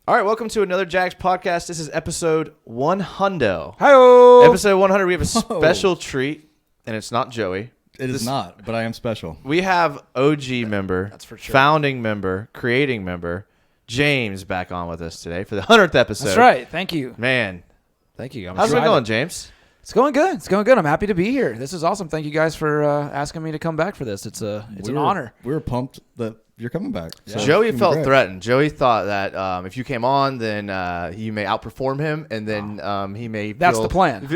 All right, welcome to another Jags podcast. This is episode 100. Hi-oh! Episode 100, we have a special treat, and it's not Joey. It is not, but I am special. We have OG member, That's for sure. founding member, creating member, James back on with us today for the 100th episode. That's right. Thank you. Man, Thank you. how's it going, James? It's going good. It's going good. I'm happy to be here. This is awesome. Thank you guys for asking me to come back for this. It's an honor. We were pumped that you're coming back. So Joey it's gonna be felt great. threatened. Joey thought that if you came on, then you may outperform him, and then he may That's feel, the plan.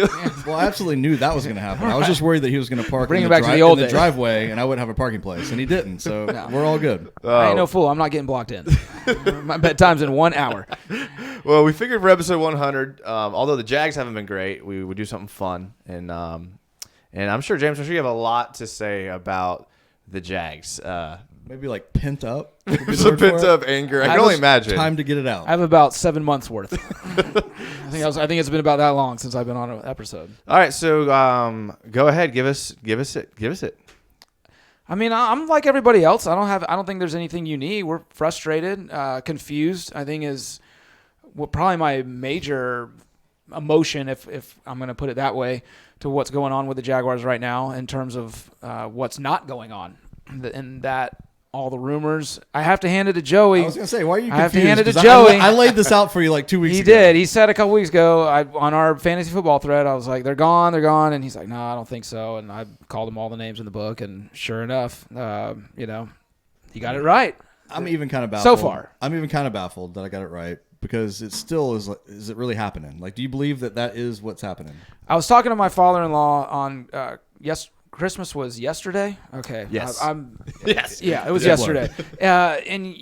Well, I absolutely knew that was going to happen. I was just worried that he was going to park Bring in him the, back to the old in the days. driveway, and I wouldn't have a parking place, and he didn't. So we're all good. I ain't no fool. I'm not getting blocked in. My bedtime's in 1 hour. Well, we figured for episode 100, although the Jags haven't been great, we would do something fun. And I'm sure, James, you have a lot to say about the Jags. Maybe like pent up. There's a pent up anger. I can only imagine. Time to get it out. I have about 7 months worth. I think it's been about that long since I've been on an episode. All right, so go ahead, give us it. I mean, I'm like everybody else. I don't think there's anything unique. We're frustrated, confused. I think is probably my major emotion, if I'm going to put it that way, to what's going on with the Jaguars right now in terms of what's not going on, and that all the rumors. I have to hand it to Joey. I was going to say, why are you confused? I have to hand it to 'Cause Joey. I laid this out for you like 2 weeks He ago. did. He said a couple weeks ago on our fantasy football thread, I was like, they're gone. And he's like, no, I don't think so. And I called him all the names in the book, and sure enough, he got it right. I'm even kind of baffled. So far. I'm even kind of baffled that I got it right because it still is. Is it really happening? Like, do you believe that is what's happening? I was talking to my father-in-law on Christmas was yesterday. Okay. Yes. Yes. Yeah, it was Yeah, yesterday. And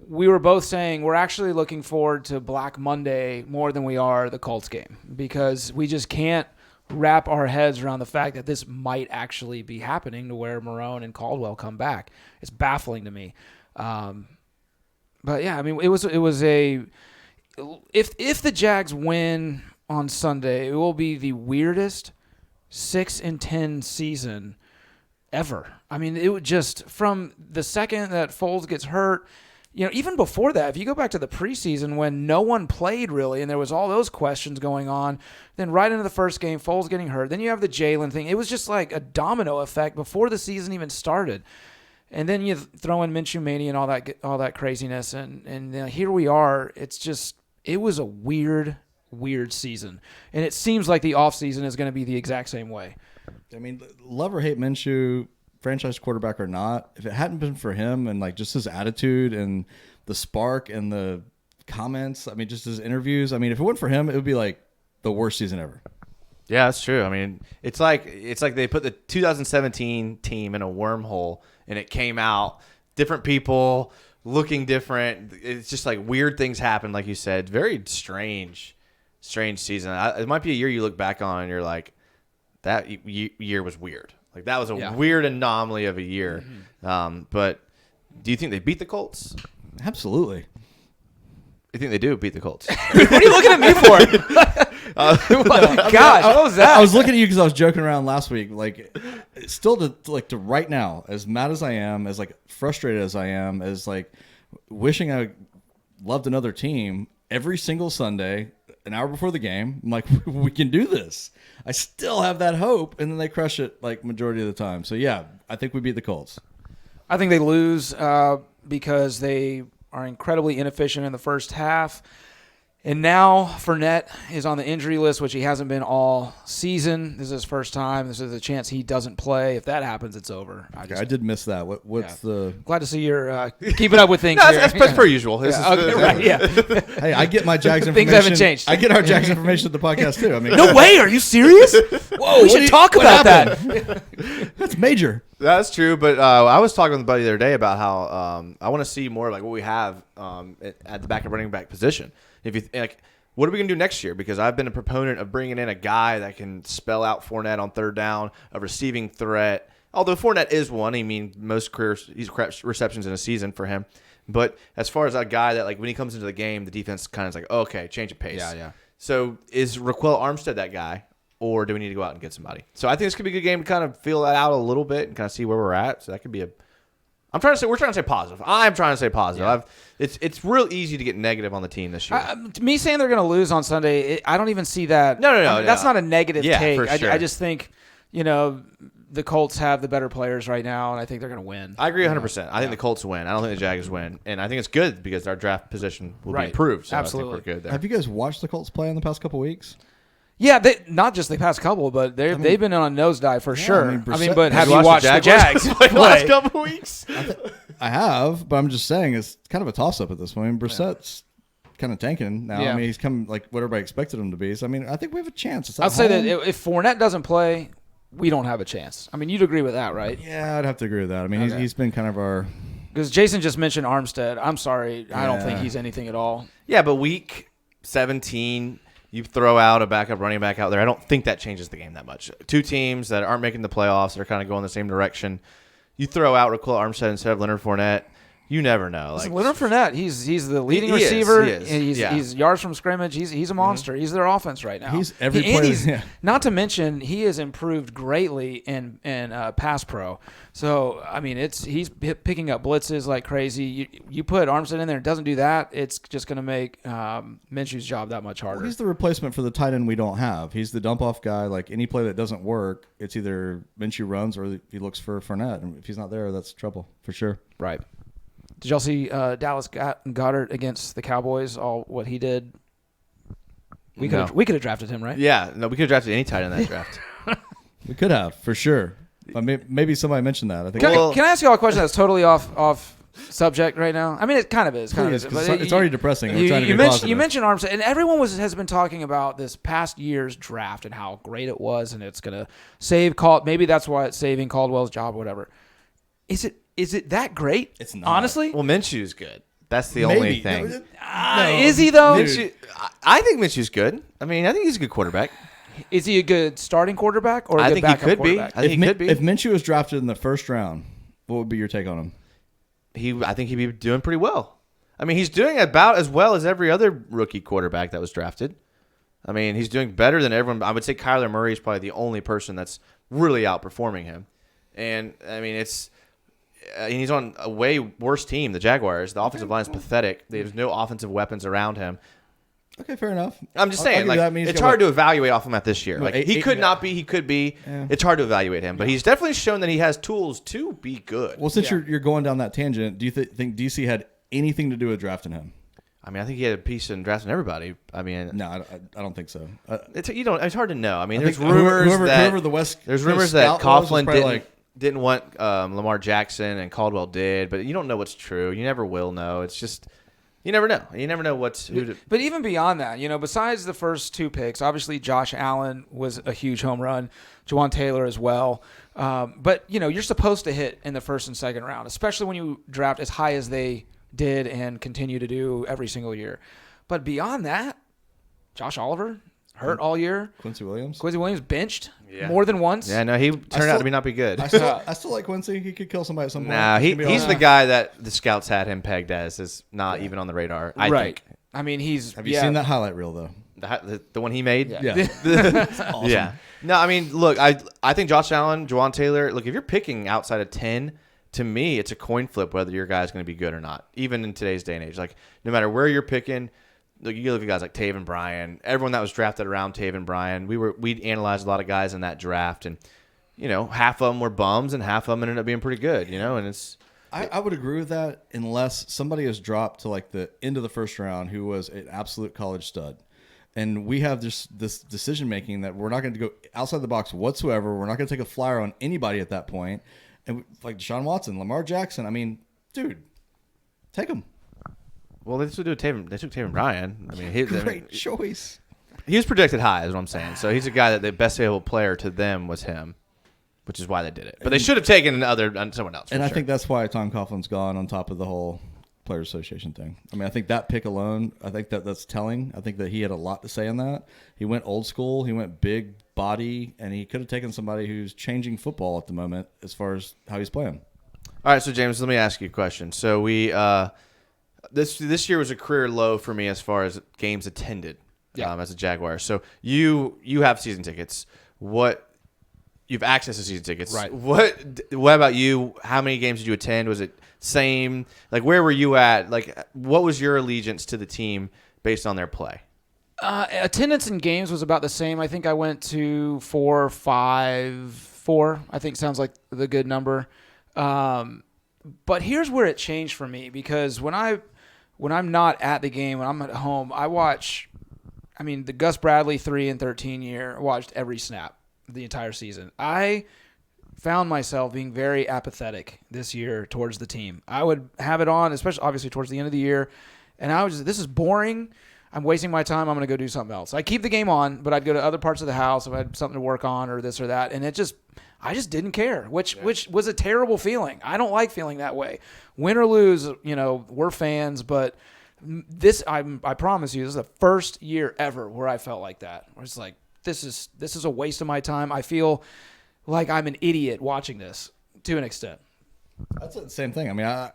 we were both saying we're actually looking forward to Black Monday more than we are the Colts game, because we just can't wrap our heads around the fact that this might actually be happening, to where Marone and Caldwell come back. It's baffling to me. But yeah, I mean, it was if the Jags win on Sunday, it will be the weirdest 6-10 season ever. I mean, it would just, from the second that Foles gets hurt, even before that, if you go back to the preseason when no one played really and there was all those questions going on, then right into the first game, Foles getting hurt, then you have the Jalen thing. It was just like a domino effect before the season even started. And then you throw in Minshew Mania and all that craziness, and here we are. It was a weird season, and it seems like the offseason is going to be the exact same way. I mean, love or hate Minshew, franchise quarterback or not, if it hadn't been for him and like just his attitude and the spark and the comments, I mean, just his interviews, I mean, if it wasn't for him, it would be like the worst season ever. Yeah, that's true. I mean, it's like they put the 2017 team in a wormhole, and it came out different people looking different. It's just like weird things happen, like you said. Very strange season. It might be a year you look back on and you're like, that year was weird. Like, that was a weird anomaly of a year. Mm-hmm. But do you think they beat the Colts? Absolutely. You think they do beat the Colts? What are you looking at me for? Gosh, what was that? I was looking at you because I was joking around last week. Like, still to right now, as mad as I am, as like frustrated as I am, as like wishing I loved another team, every single Sunday, an hour before the game, I'm like, we can do this. I still have that hope, and then they crush it like majority of the time. So yeah, I think we beat the Colts. I think they lose because they are incredibly inefficient in the first half. And now Fournette is on the injury list, which he hasn't been all season. This is his first time. This is a chance he doesn't play. If that happens, it's over. I did miss that. What's the? Glad to see you're keeping up with things. No, here. that's per usual. Yeah. Hey, I get my Jags information. Things haven't changed. I get our Jags information at the podcast too. I mean, No way. Are you serious? Whoa, we should talk about that. That's major. That's true, but I was talking with a buddy the other day about how I want to see more like what we have at the back of running back position. If you like, what are we gonna do next year? Because I've been a proponent of bringing in a guy that can spell out Fournette on third down, a receiving threat. Although Fournette is one, I mean, most he's receptions in a season for him. But as far as a guy that like when he comes into the game, the defense kind of is like, oh, okay, change of pace. Yeah. So is Raquel Armstead that guy? Or do we need to go out and get somebody? So I think this could be a good game to kind of feel that out a little bit and kind of see where we're at. So that could be we're trying to say positive. I'm trying to say positive. Yeah. It's real easy to get negative on the team this year. Me saying they're going to lose on Sunday, I don't even see that. No. That's not a negative take. For sure. I just think, the Colts have the better players right now, and I think they're going to win. I agree 100%. I think the Colts win. I don't think the Jags win. And I think it's good because our draft position will be improved. So Absolutely. I think we're good there. Have you guys watched the Colts play in the past couple weeks? Yeah, not just the past couple, but they've been on a nosedive for sure. But have you watched the Jags play the last couple weeks? I have, but I'm just saying it's kind of a toss-up at this point. Brissett's kind of tanking now. Yeah. He's come like what everybody expected him to be. So, I think we have a chance. I'll say that if Fournette doesn't play, we don't have a chance. You'd agree with that, right? Yeah, I'd have to agree with that. Okay. He's been kind of our... Because Jason just mentioned Armstead. I'm sorry. I don't think he's anything at all. Yeah, but week 17... You throw out a backup running back out there. I don't think that changes the game that much. Two teams that aren't making the playoffs, they're kind of going the same direction. You throw out Raquel Armstead instead of Leonard Fournette. You never know. Leonard Fournette, he's the leading he receiver. Is. He's yards from scrimmage. He's a monster. He's their offense right now. He's every player. Not to mention he has improved greatly in pass pro. So he's picking up blitzes like crazy. You put Armstead in there, it doesn't do that. It's just going to make Minshew's job that much harder. Well, he's the replacement for the tight end we don't have. He's the dump off guy. Like any play that doesn't work, it's either Minshew runs or he looks for Fournette. And if he's not there, that's trouble for sure. Right. Did y'all see Dallas Goedert against the Cowboys? All what he did. We could have drafted him, right? Yeah, no, we could have drafted any tight end in that draft. We could have for sure. Maybe somebody mentioned that. I think. Can I ask y'all a question that's totally off subject right now? It kind of is. It's already depressing. You mentioned Armstead, and everyone has been talking about this past year's draft and how great it was, and it's going to save Maybe that's why it's saving Caldwell's job, or whatever. Is it that great? It's not. Honestly? Well, Minshew's good. That's the only thing. Is he, though? I think Minshew's good. I think he's a good quarterback. Is he a good starting quarterback or a good backup quarterback? I think he could be. If Minshew was drafted in the first round, what would be your take on him? I think he'd be doing pretty well. He's doing about as well as every other rookie quarterback that was drafted. He's doing better than everyone. I would say Kyler Murray is probably the only person that's really outperforming him. And, he's on a way worse team, the Jaguars. The offensive line is pathetic. There's no offensive weapons around him. Okay, fair enough. I'm just saying, it's hard to evaluate off him at this year. He could not be, he could be. Yeah. It's hard to evaluate him, but he's definitely shown that he has tools to be good. Well, since you're going down that tangent, do you think DC had anything to do with drafting him? I think he had a piece in drafting everybody. No, I don't think so. It's hard to know. There's rumors that Coughlin didn't want Lamar Jackson and Caldwell did, but you don't know what's true. You never will know. It's just you never know. You never know who to. But even beyond that, besides the first two picks, obviously Josh Allen was a huge home run, Jawan Taylor as well. But you're supposed to hit in the first and second round, especially when you draft as high as they did and continue to do every single year. But beyond that, Josh Oliver hurt all year. Quincy Williams benched more than once. Yeah, no, he turned out to not be good. I still like Quincy. He could kill somebody at some point. Nah, he's the guy that the scouts had him pegged as is not even on the radar. I think. Have you seen that highlight reel though? The one he made? Yeah. Awesome. Yeah. No, look, I think Josh Allen, Jawan Taylor, look, if you're picking outside of 10, to me, it's a coin flip whether your guy's going to be good or not, even in today's day and age. No matter where you're picking, look, you look at guys like Taven Bryan, everyone that was drafted around Taven Bryan. We analyzed a lot of guys in that draft, and half of them were bums, and half of them ended up being pretty good. And it's. I would agree with that unless somebody is dropped to the end of the first round who was an absolute college stud. And we have this decision making that we're not going to go outside the box whatsoever. We're not going to take a flyer on anybody at that point. And Deshaun Watson, Lamar Jackson, dude, take them. Well, they took Taven Bryan. Great choice. He was projected high, is what I'm saying. So he's a guy that the best available player to them was him, which is why they did it. But they should have taken someone else. And I think that's why Tom Coughlin's gone on top of the whole Players Association thing. I think that pick alone, I think that's telling. I think that he had a lot to say in that. He went old school. He went big body, and he could have taken somebody who's changing football at the moment as far as how he's playing. All right, so James, let me ask you a question. So we this year was a career low for me as far as games attended as a Jaguar. So you have season tickets. What you've accessed to season tickets. Right. What about you? How many games did you attend? Was it same? Like, where were you at? Like, what was your allegiance to the team based on their play? Attendance in games was about the same. I think I went to 4, 5, 4. I think sounds like the good number. But here's where it changed for me, because when I'm not at the game, when I'm at home, I watch. I mean, the Gus Bradley 3 and 13 year, I watched every snap the entire season. I found myself being very apathetic this year towards the team. I would have it on, especially obviously towards the end of the year, and I was this is boring. I'm wasting my time. I'm going to go do something else. I keep the game on, but I'd go to other parts of the house if I had something to work on or this or that, and I just didn't care, which was a terrible feeling. I don't like feeling that way. Win or lose, we're fans, but I promise you, this is the first year ever where I felt like that. I was like, this is a waste of my time. I feel like I'm an idiot watching this to an extent. That's the same thing. I mean, I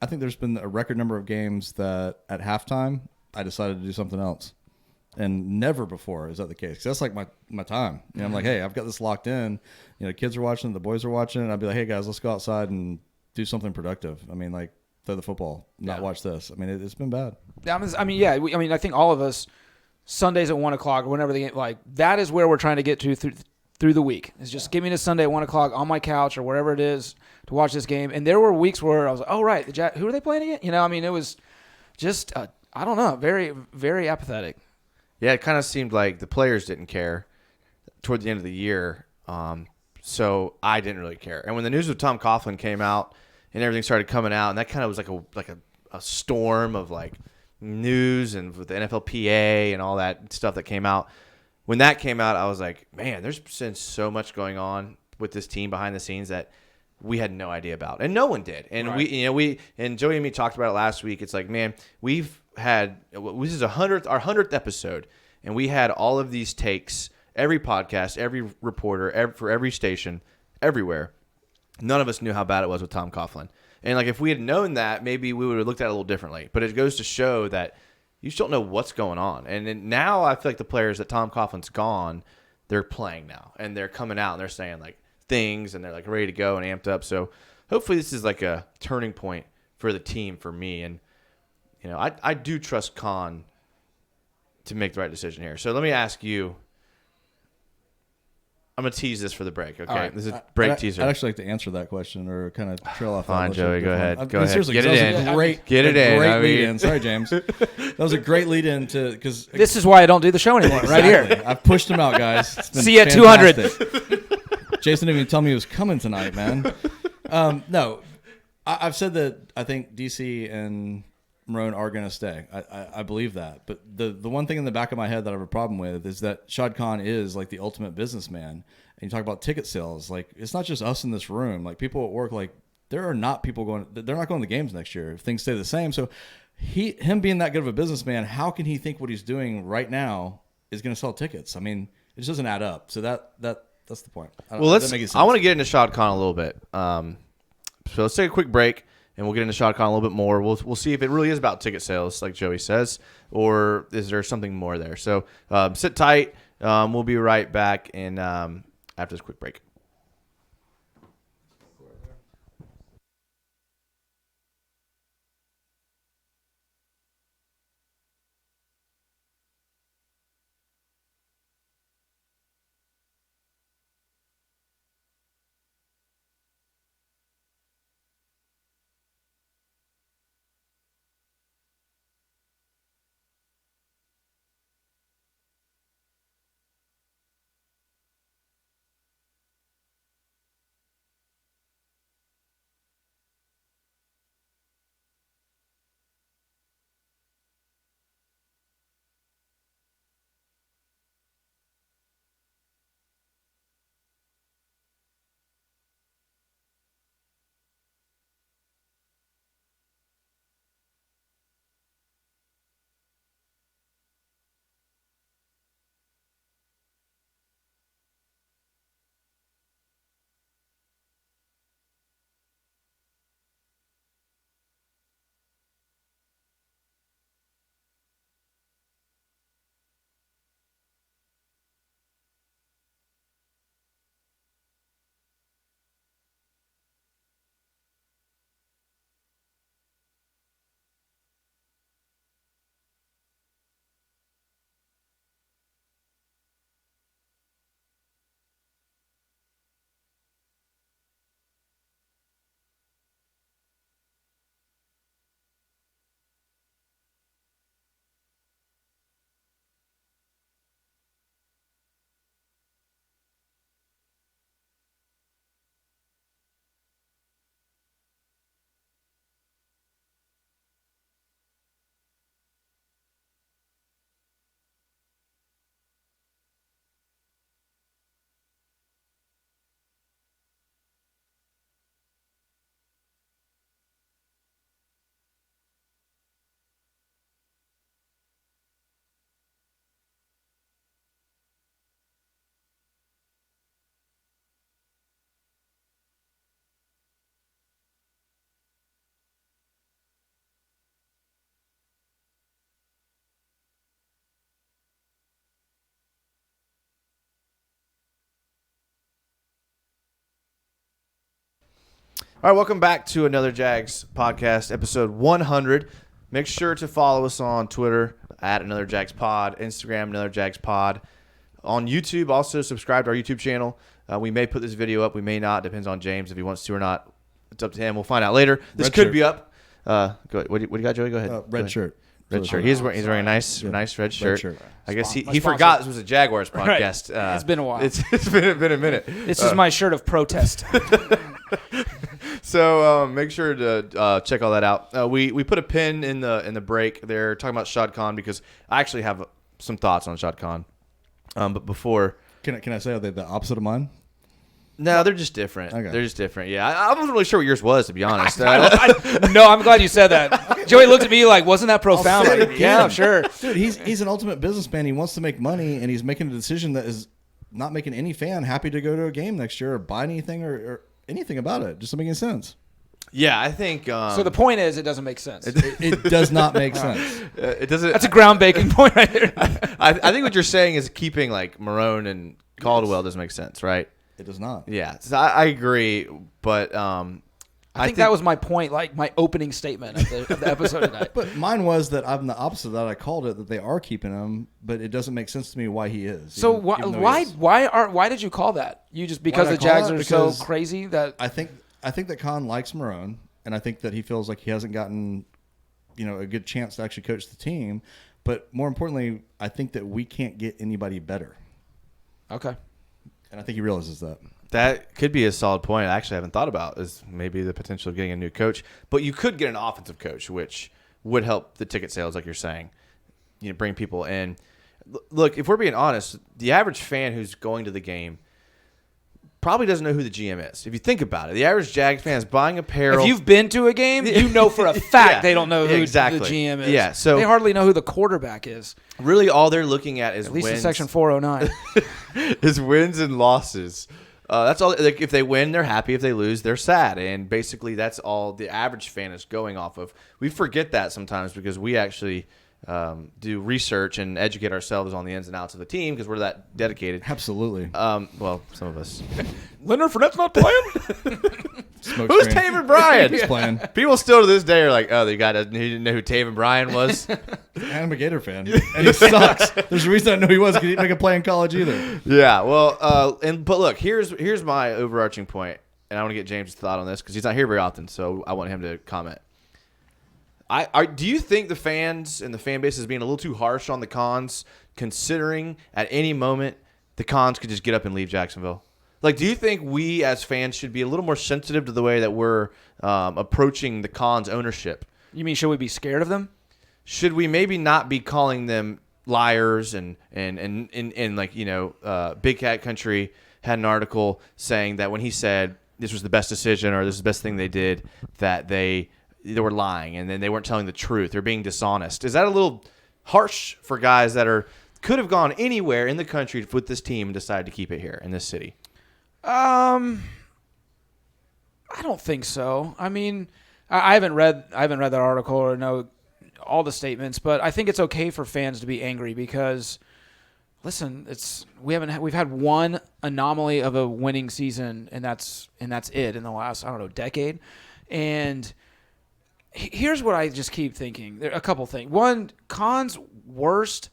think there's been a record number of games that at halftime I decided to do something else, and never before is that the case. 'Cause that's like my time. I'm like, hey, I've got this locked in. Kids are watching, the boys are watching, and I'd be like, hey guys, let's go outside and do something productive. I mean, like play the football, not watch this. I mean, it's been bad. I think all of us Sundays at 1:00 or whenever the game, like that is where we're trying to get to through the week. It's just give me a Sunday at 1:00 on my couch or wherever it is to watch this game. And there were weeks where I was like, oh right, who are they playing again? It was just I don't know, very very apathetic. Yeah, it kind of seemed like the players didn't care toward the end of the year, so I didn't really care. And when the news of Tom Coughlin came out and everything started coming out, and that kind of was like a storm of like news and with the NFLPA and all that stuff that came out. When that came out, I was like, man, there's been so much going on with this team behind the scenes that we had no idea about, and no one did. And right. we and Joey and me talked about it last week. It's like, man, we've had this is our 100th episode, and we had all of these takes, every podcast, every reporter, for every station, everywhere. None of us knew how bad it was with Tom Coughlin. And like if we had known that, maybe we would have looked at it a little differently. But it goes to show that you just don't know what's going on. And then now I feel like the players that Tom Coughlin's gone, they're playing now, and they're coming out and they're saying like things, and they're like ready to go and amped up. So hopefully this is like a turning point for the team, for me. And I do trust Khan to make the right decision here. So let me ask you. I'm going to tease this for the break, okay? Right. This is break teaser. I'd actually like to answer that question or kind of trail off. Fine, Joey, go ahead. Go ahead. Seriously, Get it in. Get it in. Great lead-in. Sorry, James. That was a great lead-in because This is why I don't do the show anymore, right here. I've pushed him out, guys. It's been See you at fantastic. 200. Jason didn't even tell me he was coming tonight, man. No, I've said that I think DC and Marone are going to stay. I believe that. But the one thing in the back of my head that I have a problem with is that Shad Khan is like the ultimate businessman. And you talk about ticket sales. Like, it's not just us in this room. Like, people at work, like, there are not people going – they're not going to the games next year if things stay the same. So him being that good of a businessman, how can he think what he's doing right now is going to sell tickets? I mean, it just doesn't add up. So that's the point. Well, I want to get into Shad Khan a little bit. So let's take a quick break, and we'll get into Shad Khan a little bit more. We'll see if it really is about ticket sales, like Joey says, or is there something more there. So sit tight. We'll be right back after this quick break. All right, welcome back to another Jags podcast, episode 100. Make sure to follow us on Twitter at Another Jags Pod, Instagram Another Jags Pod. On YouTube, also subscribe to our YouTube channel. We may put this video up, we may not. Depends on James if he wants to or not. It's up to him. We'll find out later. This could be up. Go ahead. What do you got, Joey? Go ahead. Red shirt. Red shirt. He's wearing a nice red shirt. I guess he sponsor. forgot this was a Jaguars podcast. Right. It's been a while. It's been a minute. This is my shirt of protest. So make sure to check all that out. We put a pin in the break there talking about Shad Khan because I actually have some thoughts on Shad Khan. But before, Can I say the opposite of mine? no, they're just different. Okay. They're just different. Yeah, I wasn't really sure what yours was, to be honest. No, I'm glad you said that. Joey looked at me like, wasn't that profound? say it Like, again. yeah, sure. Dude, he's an ultimate businessman. He wants to make money, and he's making a decision that is not making any fan happy to go to a game next year or buy anything or anything about it. Just doesn't make any sense. Yeah, I think. So the point is, it doesn't make sense. It does not make sense. It doesn't. That's a ground-breaking point right there. I think what you're saying is keeping like Marone and Caldwell doesn't make sense, right? It does not. Yeah, so I agree, but I think that was my point, like my opening statement of the episode tonight. But mine was that I'm the opposite of that. I called it that they are keeping him, but it doesn't make sense to me why he is. So even though he is. why did you call that? You just because Why the did I call Jags that? are so Because crazy that I think that Khan likes Marone, and I think that he feels like he hasn't gotten, a good chance to actually coach the team. But more importantly, I think that we can't get anybody better, okay. and I think he realizes that. That could be a solid point. I actually haven't thought about is maybe the potential of getting a new coach, but you could get an offensive coach, which would help the ticket sales, like you're saying. Bring people in. Look, if we're being honest, the average fan who's going to the game probably doesn't know who the GM is. If you think about it, the average Jags fan is buying apparel. If you've been to a game, you know for a fact Yeah, they don't know who exactly. the GM is. Yeah, so they hardly know who the quarterback is. Really, all they're looking at is At least wins. in Section 409. Is wins and losses. That's all. Like, if they win, they're happy. If they lose, they're sad. And basically, that's all the average fan is going off of. We forget that sometimes because we actually do research and educate ourselves on the ins and outs of the team because we're that dedicated. Absolutely. Well, some of us. Leonard Fournette's not playing? Smoke Who's screen. Taven Bryan? He's playing. People still to this day are like, oh, the guy doesn't. He didn't know who Taven Bryan was. I'm a Gator fan, and he sucks. There's a reason I know he was because he didn't make a play in college either. Yeah, well, but look, here's my overarching point, and I want to get James' thought on this because he's not here very often, so I want him to comment. Do you think the fans and the fan base is being a little too harsh on the Cons, considering at any moment the Cons could just get up and leave Jacksonville? Like, do you think we as fans should be a little more sensitive to the way that we're approaching the Cons ownership? You mean should we be scared of them? Should we maybe not be calling them liars and like, Big Cat Country had an article saying that when he said this was the best decision or this is the best thing they did, that they were lying and then they weren't telling the truth. They're being dishonest. Is that a little harsh for guys that could have gone anywhere in the country with this team and decided to keep it here in this city? I don't think so. I mean, I haven't read that article or know all the statements, but I think it's okay for fans to be angry because, listen, we've had one anomaly of a winning season, and that's it in the last decade. And here's what I just keep thinking: there are a couple things. One, Khan's worst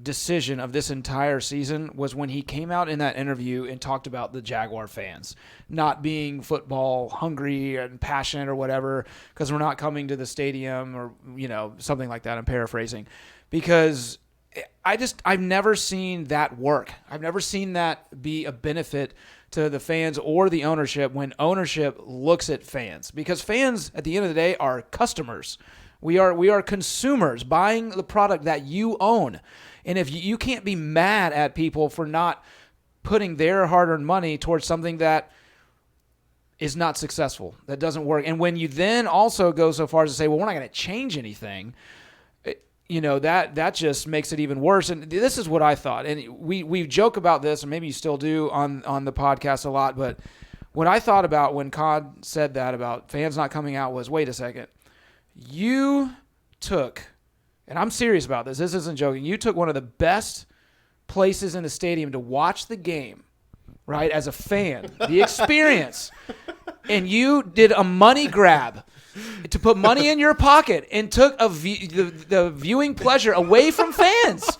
decision of this entire season was when he came out in that interview and talked about the Jaguar fans not being football hungry and passionate or whatever because we're not coming to the stadium or something like that. I'm paraphrasing because I've never seen that work. I've never seen that be a benefit to the fans or the ownership when ownership looks at fans, because fans at the end of the day are customers. We are consumers buying the product that you own. And if you can't be mad at people for not putting their hard-earned money towards something that is not successful, that doesn't work, and when you then also go so far as to say, well, we're not going to change anything, that just makes it even worse. And this is what I thought. And we joke about this, and maybe you still do on the podcast a lot, but what I thought about when Khan said that about fans not coming out was, wait a second, you took... and I'm serious about this. This isn't joking. You took one of the best places in the stadium to watch the game, right, as a fan, the experience, and you did a money grab to put money in your pocket and took the viewing pleasure away from fans.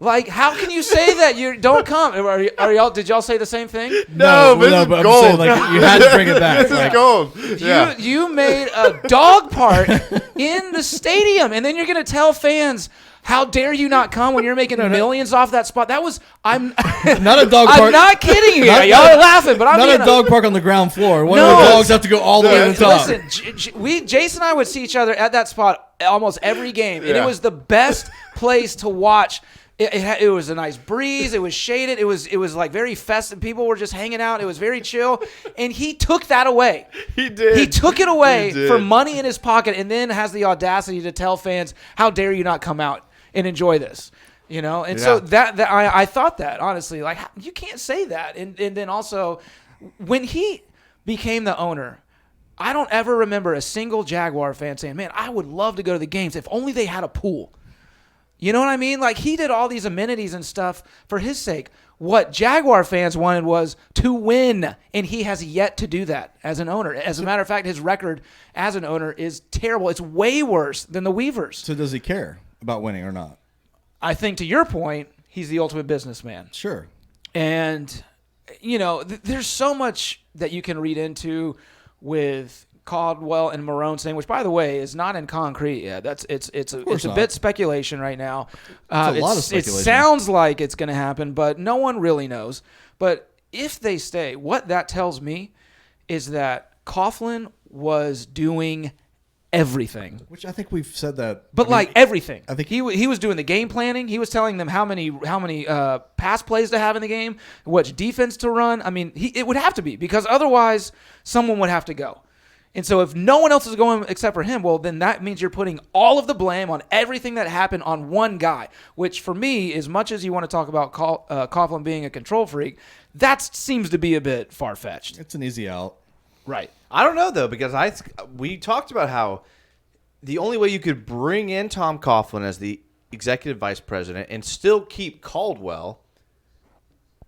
Like, how can you say that you don't come? Are y'all? Did y'all say the same thing? No, but this is I'm gold. saying, like, you had to bring it back. This is gold. Yeah. You made a dog park in the stadium, and then you're gonna tell fans, how dare you not come when you're making millions off that spot? That was I'm Not a dog park. I'm not kidding you. Y'all are laughing, but I'm not being a dog park on the ground floor. One No. of the dogs have to go all the way to the top. Listen, Jason and I would see each other at that spot almost every game, and it Yeah. was the best place to watch. It was a nice breeze. It was shaded. It was like very festive. People were just hanging out. It was very chill. And he took that away. He did. He took it away He did. for money in his pocket, and then has the audacity to tell fans, "How dare you not come out and enjoy this?" You know. And so that I thought that, honestly, like, you can't say that. And then also, when he became the owner, I don't ever remember a single Jaguar fan saying, "Man, I would love to go to the games if only they had a pool." You know what I mean? Like, he did all these amenities and stuff for his sake. What Jaguar fans wanted was to win, and he has yet to do that as an owner. As a matter of fact, his record as an owner is terrible. It's way worse than the Weavers. So does he care about winning or not? I think, to your point, he's the ultimate businessman. Sure. And, you know, there's so much that you can read into with Caldwell and Marone saying, which, by the way, is not in concrete yet. It's a bit speculation right now. It's a lot of speculation. It sounds like it's going to happen, but no one really knows. But if they stay, what that tells me is that Coughlin was doing everything. Which I think we've said that. But everything. I think he was doing the game planning. He was telling them how many pass plays to have in the game, which defense to run. I mean, it would have to be, because otherwise someone would have to go. And so if no one else is going except for him, well, then that means you're putting all of the blame on everything that happened on one guy, which for me, as much as you want to talk about Coughlin being a control freak, that seems to be a bit far-fetched. It's an easy out. Right. I don't know, though, because we talked about how the only way you could bring in Tom Coughlin as the executive vice president and still keep Caldwell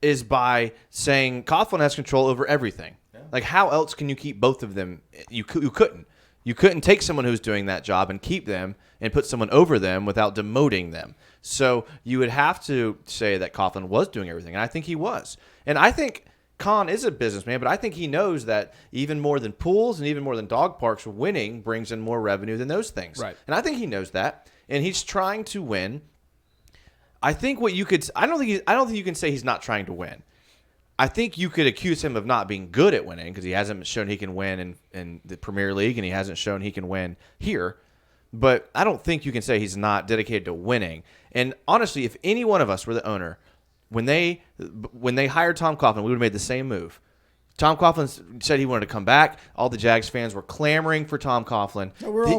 is by saying Coughlin has control over everything. Like, how else can you keep both of them? You couldn't. You couldn't take someone who's doing that job and keep them and put someone over them without demoting them. So you would have to say that Coughlin was doing everything, and I think he was. And I think Khan is a businessman, but I think he knows that even more than pools and even more than dog parks, winning brings in more revenue than those things. Right. And I think he knows that, and he's trying to win. I think I don't think you can say he's not trying to win. I think you could accuse him of not being good at winning because he hasn't shown he can win in the Premier League, and he hasn't shown he can win here. But I don't think you can say he's not dedicated to winning. And honestly, if any one of us were the owner, when they hired Tom Coughlin, we would have made the same move. Tom Coughlin said he wanted to come back. All the Jags fans were clamoring for Tom Coughlin.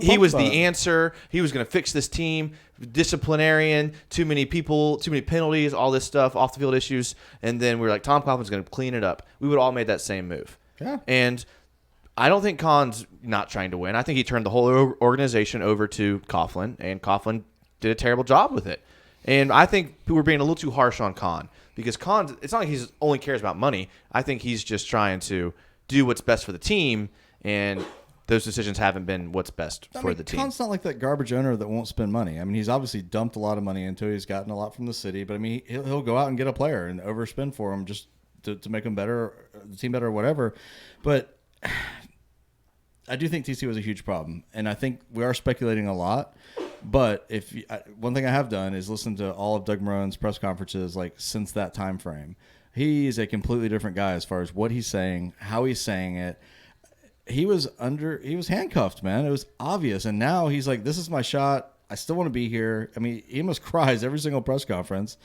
He was the answer. He was going to fix this team. Disciplinarian, too many people, too many penalties, all this stuff, off the field issues. And then we were like, Tom Coughlin's going to clean it up. We would all made that same move. Yeah. And I don't think Khan's not trying to win. I think he turned the whole organization over to Coughlin, and Coughlin did a terrible job with it. And I think we're being a little too harsh on Khan, because Khan, it's not like he only cares about money. I think he's just trying to do what's best for the team, and those decisions haven't been what's best for the team. Khan's not like that garbage owner that won't spend money. I mean, he's obviously dumped a lot of money into it. He's gotten a lot from the city, but I mean, he'll go out and get a player and overspend for him just to make him better, the team better, or whatever. But I do think TC was a huge problem, and I think we are speculating a lot. But one thing I have done is listen to all of Doug Marone's press conferences, like, since that time frame. He's a completely different guy as far as what he's saying, how he's saying it. He was handcuffed, man. It was obvious. And now he's like, this is my shot. I still want to be here. I mean, he almost cries every single press conference.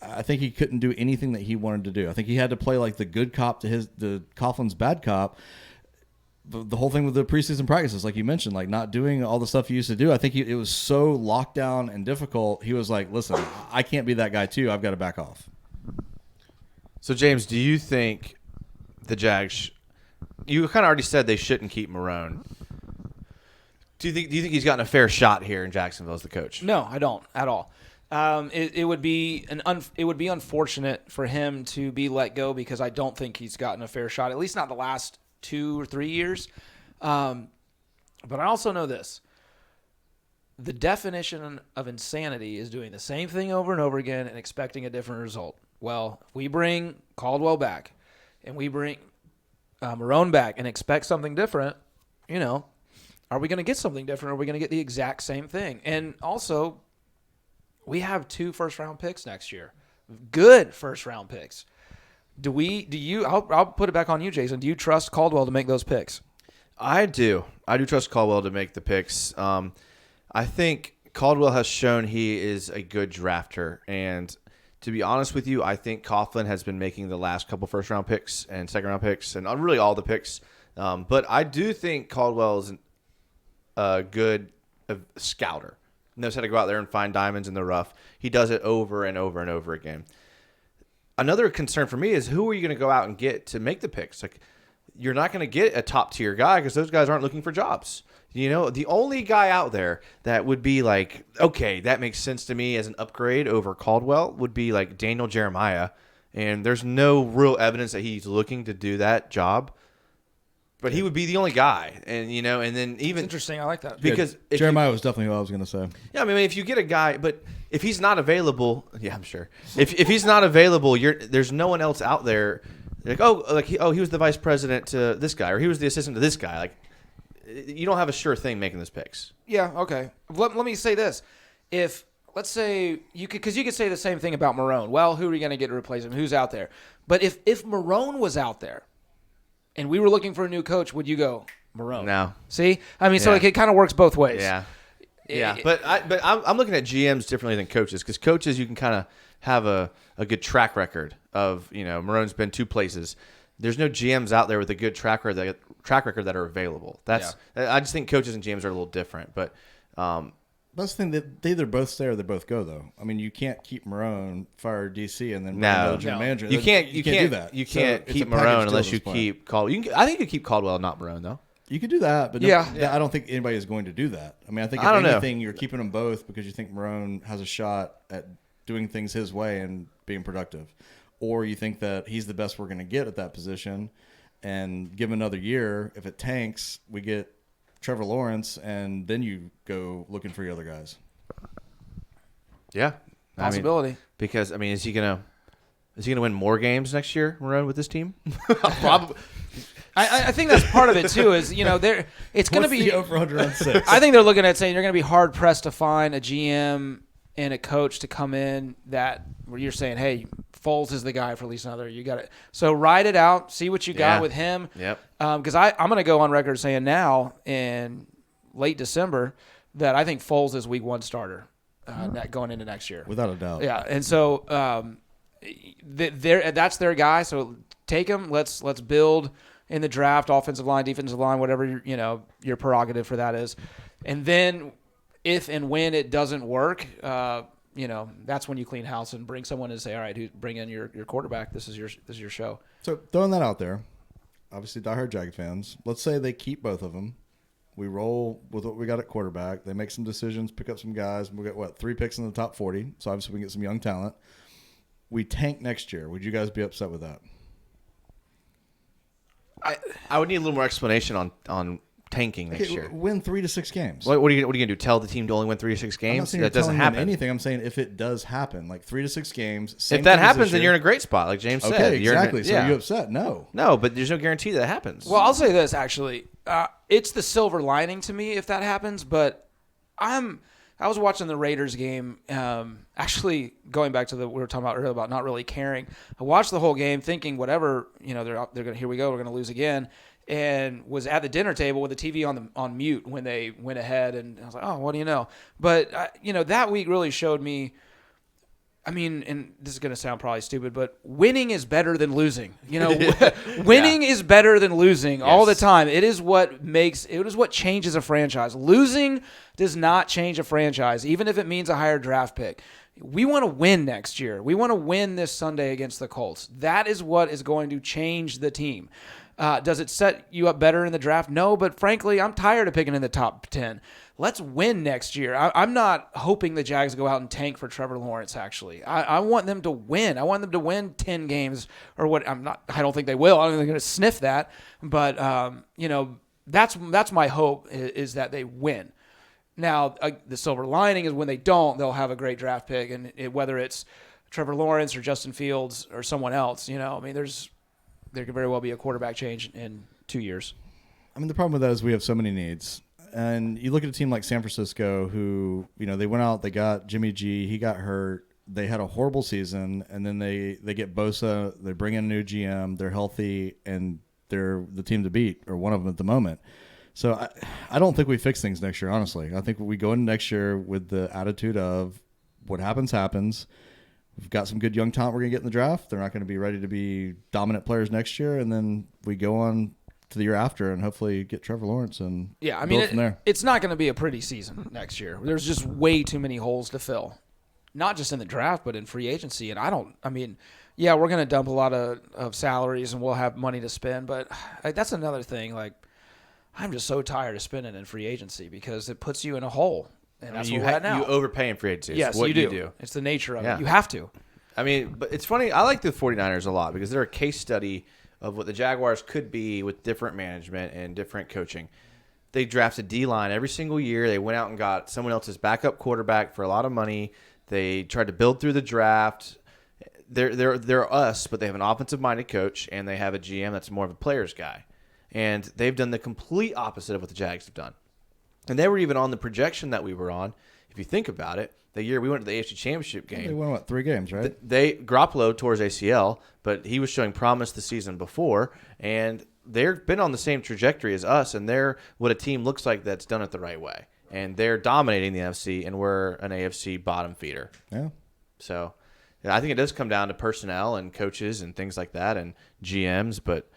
I think he couldn't do anything that he wanted to do. I think he had to play like the good cop to the Coughlin's bad cop. The whole thing with the preseason practices, like you mentioned, like not doing all the stuff he used to do. I think it was so locked down and difficult. He was like, listen, I can't be that guy too. I've got to back off. So, James, do you think the Jags, you kind of already said they shouldn't keep Marone. Do you think he's gotten a fair shot here in Jacksonville as the coach? No, I don't at all. It would be unfortunate for him to be let go, because I don't think he's gotten a fair shot, at least not the last 2 or 3 years. But I also know this. The definition of insanity is doing the same thing over and over again and expecting a different result. Well, if we bring Caldwell back and we bring Marone back and expect something different, are we going to get something different or are we going to get the exact same thing? And also, we have 2 first-round picks next year. Good first-round picks. I'll put it back on you, Jason. Do you trust Caldwell to make those picks? I do. I do trust Caldwell to make the picks. I think Caldwell has shown he is a good drafter. And to be honest with you, I think Coughlin has been making the last couple first-round picks and second-round picks and really all the picks. But I do think Caldwell is a good scouter. Knows how to go out there and find diamonds in the rough. He does it over and over and over again. Another concern for me is who are you going to go out and get to make the picks? Like, you're not going to get a top-tier guy because those guys aren't looking for jobs. The only guy out there that would be like, okay, that makes sense to me as an upgrade over Caldwell would be like Daniel Jeremiah. And there's no real evidence that he's looking to do that job. But he would be the only guy. And, and then even... That's interesting. I like that. Because Jeremiah was definitely who I was going to say. Yeah, I mean, if you get a guy, but if he's not available, yeah, I'm sure. If he's not available, there's no one else out there. Like, he was the vice president to this guy, or he was the assistant to this guy. Like, you don't have a sure thing making those picks. Yeah, okay. Let me say this. If, let's say, you could say the same thing about Marone. Well, who are you going to get to replace him? Who's out there? But if Marone was out there and we were looking for a new coach, would you go Marone? No. See? I mean, so it kind of works both ways. Yeah. Yeah, but I'm looking at GMs differently than coaches because coaches, you can kind of have a good track record of, Marone's been 2 places. There's no GMs out there with a good track record that are available. I just think coaches and GMs are a little different. But that's the thing, that they either both stay or they both go, though. I mean, you can't keep Marone, fire DC, and then general manager. You can't do that. You can't keep Marone unless you keep Caldwell. I think you keep Caldwell, not Marone, though. You could do that, but I don't think anybody is going to do that. I mean, I think if anything, you're keeping them both because you think Marone has a shot at doing things his way and being productive. Or you think that he's the best we're going to get at that position, and give him another year. If it tanks, we get Trevor Lawrence, and then you go looking for your other guys. Yeah, possibility. Because is he gonna win more games next year, Marone, with this team? Probably. I think that's part of it too. Is it's going to be over 106. I think they're looking at saying you're going to be hard pressed to find a GM and a coach to come in where you're saying, hey, Foles is the guy for at least another. You got it. So ride it out. See what you got with him. Yep. Because I'm going to go on record saying now in late December that I think Foles is week 1 starter going into next year. Without a doubt. Yeah. And so that's their guy. So take him. Let's build in the draft, offensive line, defensive line, whatever your prerogative for that is. And then if and when it doesn't work, that's when you clean house and bring someone and say, all right, bring in your quarterback. This is your show. So throwing that out there, obviously diehard Jag fans, let's say they keep both of them. We roll with what we got at quarterback. They make some decisions, pick up some guys. We got 3 picks in the top 40. So obviously we can get some young talent. We tank next year. Would you guys be upset with that? I would need a little more explanation on tanking next year. Win 3 to 6 games. What are you going to do? Tell the team to only win 3 to 6 games? I'm not saying that doesn't happen. Anything. I'm saying if it does happen, like 3 to 6 games. If that happens, then you're in a great spot, like James said. Okay, exactly. So are you upset? No. No, but there's no guarantee that happens. Well, I'll say this actually. It's the silver lining to me if that happens. But I was watching the Raiders game. Actually, going back to we were talking about earlier about not really caring. I watched the whole game, thinking whatever they're going. Here we go. We're going to lose again. And was at the dinner table with the TV on mute when they went ahead, and I was like, oh, what do you know? But that week really showed me. I mean, and this is going to sound probably stupid, but winning is better than losing. Winning is better than losing all the time. It is what changes a franchise. Losing does not change a franchise, even if it means a higher draft pick. We want to win next year. We want to win this Sunday against the Colts. That is what is going to change the team. Does it set you up better in the draft? No, but frankly, I'm tired of picking in the top 10. let's win next year. I'm not hoping the Jags go out and tank for Trevor Lawrence, actually. I want them to win. I want them to win 10 games or what. I don't think they will. I don't think they're going to sniff that. But, that's my hope is that they win. Now, the silver lining is when they don't, they'll have a great draft pick. And whether it's Trevor Lawrence or Justin Fields or someone else, there could very well be a quarterback change in 2 years. I mean, the problem with that is we have so many needs. And you look at a team like San Francisco who, they went out, they got Jimmy G, he got hurt. They had a horrible season, and then they get Bosa, they bring in a new GM, they're healthy, and they're the team to beat, or one of them at the moment. So I don't think we fix things next year, honestly. I think we go into next year with the attitude of what happens, happens. We've got some good young talent we're going to get in the draft. They're not going to be ready to be dominant players next year, and then we go on to the year after and hopefully get Trevor Lawrence and build from there. It's not going to be a pretty season next year. There's just way too many holes to fill, not just in the draft, but in free agency. And we're going to dump a lot of salaries and we'll have money to spend, but that's another thing. Like, I'm just so tired of spending in free agency because it puts you in a hole. And that's what we're at now. You overpay in free agency. Yes, you do. It's the nature of it. You have to. But it's funny. I like the 49ers a lot because they're a case study of what the Jaguars could be with different management and different coaching. They drafted D-line every single year. They went out and got someone else's backup quarterback for a lot of money. They tried to build through the draft. They're us, but they have an offensive-minded coach, and they have a GM that's more of a player's guy. And they've done the complete opposite of what the Jags have done. And they were even on the projection that we were on, if you think about it. The year we went to the AFC Championship game. They won, 3 games, right? Garoppolo tore his ACL, but he was showing promise the season before, and they've been on the same trajectory as us, and they're what a team looks like that's done it the right way. And they're dominating the NFC, and we're an AFC bottom feeder. Yeah. So I think it does come down to personnel and coaches and things like that and GMs, but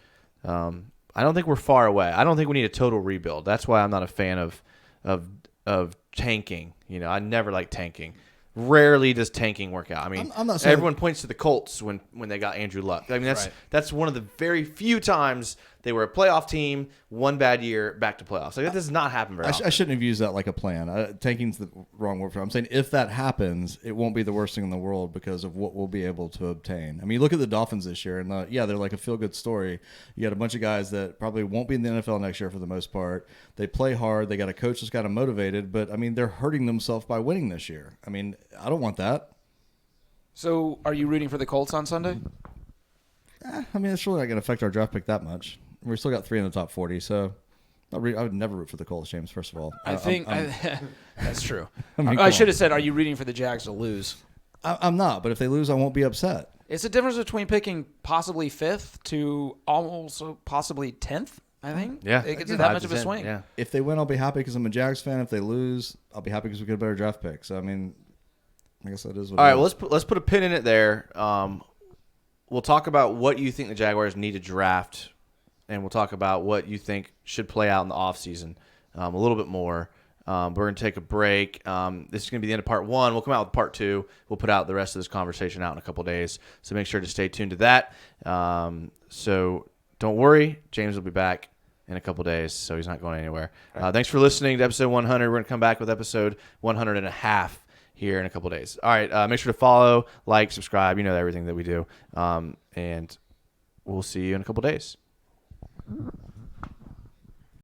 I don't think we're far away. I don't think we need a total rebuild. That's why I'm not a fan of tanking. I never like tanking. Rarely does tanking work out. I'm not saying everyone points to the Colts when they got Andrew Luck. That's one of the very few times they were a playoff team, one bad year, back to playoffs. That does not happen very often. I shouldn't have used that like a plan. Tanking's the wrong word for it. I'm saying if that happens, it won't be the worst thing in the world because of what we'll be able to obtain. You look at the Dolphins this year, and they're like a feel-good story. You got a bunch of guys that probably won't be in the NFL next year for the most part. They play hard. They got a coach that's got them motivated, but, they're hurting themselves by winning this year. I don't want that. So are you rooting for the Colts on Sunday? It's really not going to affect our draft pick that much. We still got 3 in the top 40, so I would never root for the Colts, James, first of all. That's true. I should have said, are you rooting for the Jags to lose? I'm not, but if they lose, I won't be upset. It's the difference between picking possibly 5th to almost possibly 10th, I think. Yeah. It's that much of a swing. Yeah. If they win, I'll be happy because I'm a Jags fan. If they lose, I'll be happy because we get a better draft pick. So, I guess that is what All it right, is. well, let's put a pin in it there. We'll talk about what you think the Jaguars need to draft, and we'll talk about what you think should play out in the offseason a little bit more. We're going to take a break. This is going to be the end of part 1. We'll come out with part 2. We'll put out the rest of this conversation out in a couple of days, so make sure to stay tuned to that. So don't worry. James will be back in a couple of days, so he's not going anywhere. Thanks for listening to episode 100. We're going to come back with episode 100 and a half here in a couple of days. All right, make sure to follow, like, subscribe. Everything that we do. And we'll see you in a couple of days.